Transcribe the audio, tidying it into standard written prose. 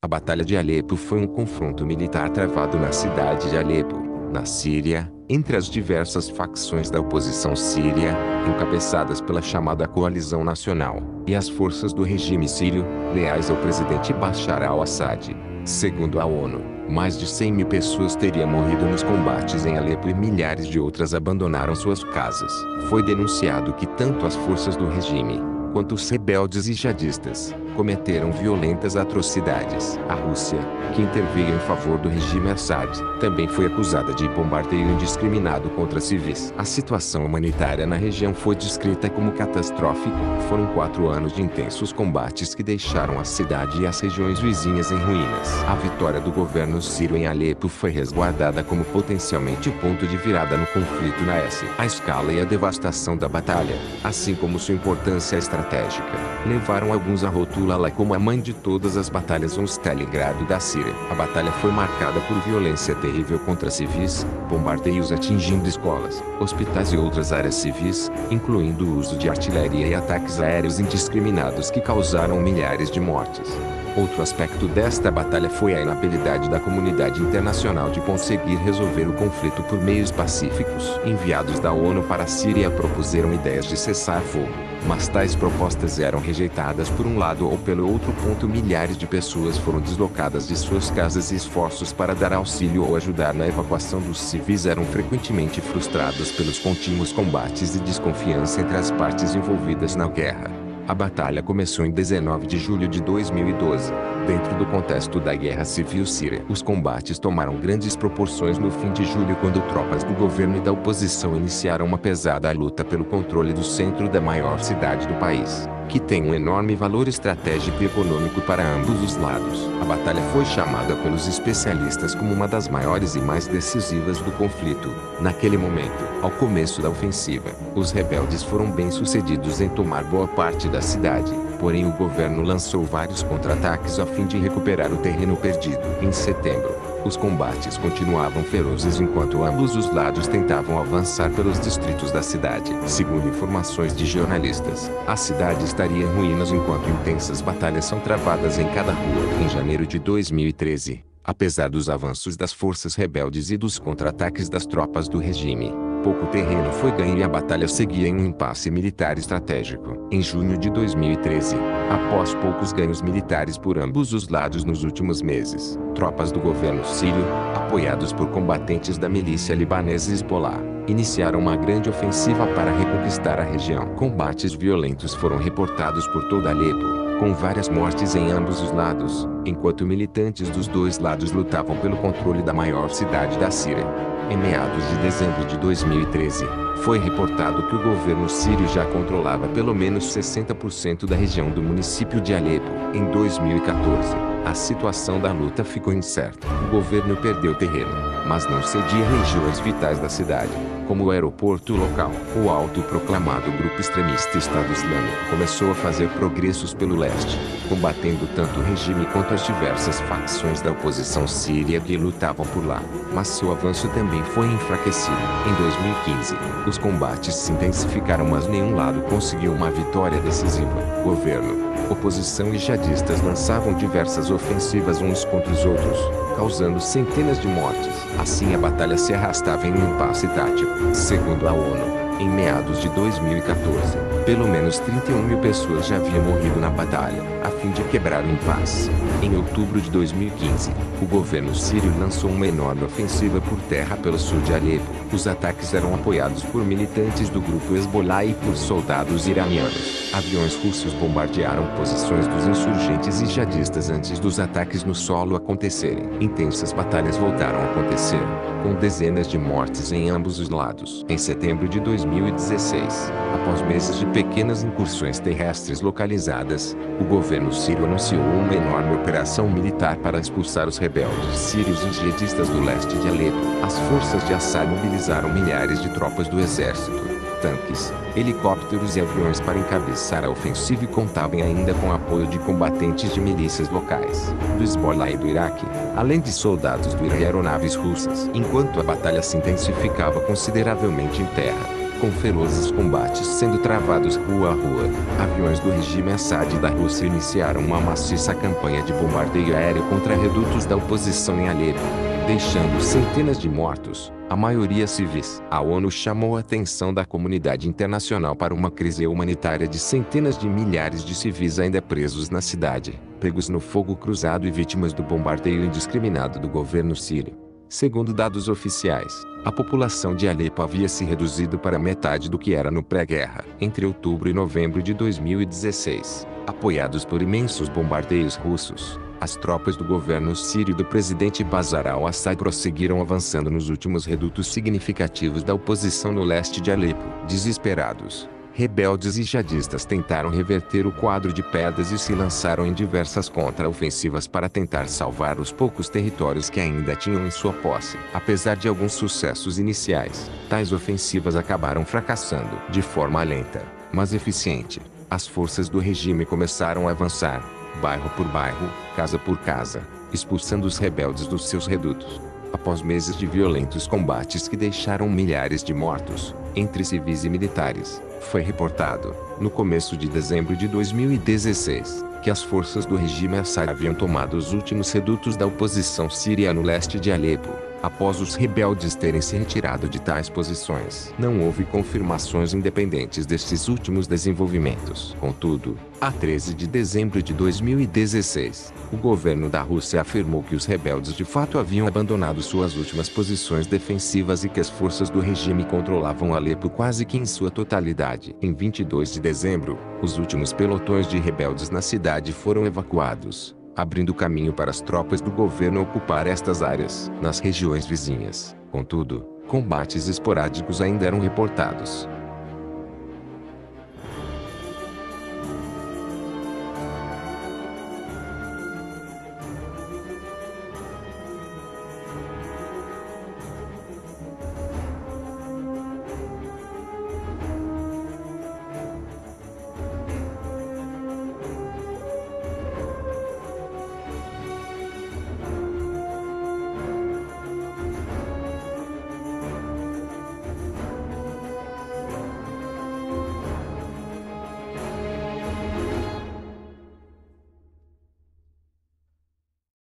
A Batalha de Alepo foi um confronto militar travado na cidade de Alepo, na Síria, entre as diversas facções da oposição síria, encabeçadas pela chamada Coalizão Nacional, e as forças do regime sírio, leais ao presidente Bashar al-Assad. Segundo a ONU, mais de 100 mil pessoas teriam morrido nos combates em Alepo e milhares de outras abandonaram suas casas. Foi denunciado que tanto as forças do regime, quanto os rebeldes e jihadistas, cometeram violentas atrocidades. A Rússia, que interveio em favor do regime Assad, também foi acusada de bombardeio indiscriminado contra civis. A situação humanitária na região foi descrita como catastrófica. Foram 4 anos de intensos combates que deixaram a cidade e as regiões vizinhas em ruínas. A vitória do governo sírio em Alepo foi resguardada como potencialmente o ponto de virada no conflito na S. A escala e a devastação da batalha, assim como sua importância estratégica, levaram alguns a rotulá-la como a mãe de todas as batalhas ou Stalingrado da Síria. A batalha foi marcada por violência terrível contra civis, bombardeios atingindo escolas, hospitais e outras áreas civis, incluindo o uso de artilharia e ataques aéreos indiscriminados que causaram milhares de mortes. Outro aspecto desta batalha foi a inabilidade da comunidade internacional de conseguir resolver o conflito por meios pacíficos. Enviados da ONU para a Síria propuseram ideias de cessar fogo, mas tais propostas eram rejeitadas por um lado ou pelo outro. Milhares de pessoas foram deslocadas de suas casas e esforços para dar auxílio ou ajudar na evacuação dos civis eram frequentemente frustrados pelos contínuos combates e desconfiança entre as partes envolvidas na guerra. A batalha começou em 19 de julho de 2012, dentro do contexto da Guerra Civil Síria. Os combates tomaram grandes proporções no fim de julho quando tropas do governo e da oposição iniciaram uma pesada luta pelo controle do centro da maior cidade do país, que tem um enorme valor estratégico e econômico para ambos os lados. A batalha foi chamada pelos especialistas como uma das maiores e mais decisivas do conflito. Naquele momento, ao começo da ofensiva, os rebeldes foram bem-sucedidos em tomar boa parte da cidade, porém o governo lançou vários contra-ataques a fim de recuperar o terreno perdido. Em setembro, os combates continuavam ferozes enquanto ambos os lados tentavam avançar pelos distritos da cidade. Segundo informações de jornalistas, a cidade estaria em ruínas enquanto intensas batalhas são travadas em cada rua. Em janeiro de 2013, apesar dos avanços das forças rebeldes e dos contra-ataques das tropas do regime, pouco terreno foi ganho e a batalha seguia em um impasse militar estratégico. Em junho de 2013, após poucos ganhos militares por ambos os lados nos últimos meses, tropas do governo sírio, apoiados por combatentes da milícia libanesa Hezbollah, iniciaram uma grande ofensiva para reconquistar a região. Combates violentos foram reportados por toda Alepo, com várias mortes em ambos os lados, enquanto militantes dos dois lados lutavam pelo controle da maior cidade da Síria. Em meados de dezembro de 2013, foi reportado que o governo sírio já controlava pelo menos 60% da região do município de Alepo. Em 2014, a situação da luta ficou incerta. O governo perdeu terreno, mas não cedia regiões vitais da cidade, como o aeroporto local. O autoproclamado grupo extremista Estado Islâmico começou a fazer progressos pelo leste, combatendo tanto o regime quanto as diversas facções da oposição síria que lutavam por lá, mas seu avanço também foi enfraquecido. Em 2015, os combates se intensificaram, mas nenhum lado conseguiu uma vitória decisiva. Governo, oposição e jihadistas lançavam diversas ofensivas uns contra os outros, causando centenas de mortes. Assim a batalha se arrastava em um impasse tático. Segundo a ONU, em meados de 2014, pelo menos 31 mil pessoas já haviam morrido na batalha. A fim de quebrar o impasse, em outubro de 2015, o governo sírio lançou uma enorme ofensiva por terra pelo sul de Alepo. Os ataques eram apoiados por militantes do grupo Hezbollah e por soldados iranianos. Aviões russos bombardearam posições dos insurgentes e jihadistas antes dos ataques no solo acontecerem. Intensas batalhas voltaram a acontecer, com dezenas de mortes em ambos os lados. Em setembro de 2016, após meses de pequenas incursões terrestres localizadas, o governo sírio anunciou uma enorme operação militar para expulsar os rebeldes sírios e jihadistas do leste de Alepo. As forças de Assad mobilizaram milhares de tropas do exército, tanques, helicópteros e aviões para encabeçar a ofensiva e contavam ainda com apoio de combatentes de milícias locais, do Hezbollah e do Iraque, além de soldados do Irã e aeronaves russas. Enquanto a batalha se intensificava consideravelmente em terra, Com ferozes combates sendo travados rua a rua, aviões do regime Assad da Rússia iniciaram uma maciça campanha de bombardeio aéreo contra redutos da oposição em Alepo, deixando centenas de mortos, a maioria civis. A ONU chamou a atenção da comunidade internacional para uma crise humanitária de centenas de milhares de civis ainda presos na cidade, pegos no fogo cruzado e vítimas do bombardeio indiscriminado do governo sírio. Segundo dados oficiais, a população de Alepo havia se reduzido para metade do que era no pré-guerra. Entre outubro e novembro de 2016, apoiados por imensos bombardeios russos, as tropas do governo sírio do presidente Bashar al-Assad prosseguiram avançando nos últimos redutos significativos da oposição no leste de Alepo. Desesperados, rebeldes e jihadistas tentaram reverter o quadro de pedras e se lançaram em diversas contra-ofensivas para tentar salvar os poucos territórios que ainda tinham em sua posse. Apesar de alguns sucessos iniciais, tais ofensivas acabaram fracassando. De forma lenta, mas eficiente, as forças do regime começaram a avançar, bairro por bairro, casa por casa, expulsando os rebeldes dos seus redutos. Após meses de violentos combates que deixaram milhares de mortos, entre civis e militares, foi reportado, no começo de dezembro de 2016, que as forças do regime Assad haviam tomado os últimos redutos da oposição síria no leste de Alepo, após os rebeldes terem se retirado de tais posições. Não houve confirmações independentes destes últimos desenvolvimentos. Contudo, a 13 de dezembro de 2016, o governo da Rússia afirmou que os rebeldes de fato haviam abandonado suas últimas posições defensivas e que as forças do regime controlavam Alepo quase que em sua totalidade. Em 22 de dezembro, os últimos pelotões de rebeldes na cidade foram evacuados, abrindo caminho para as tropas do governo ocupar estas áreas. Nas regiões vizinhas, contudo, combates esporádicos ainda eram reportados.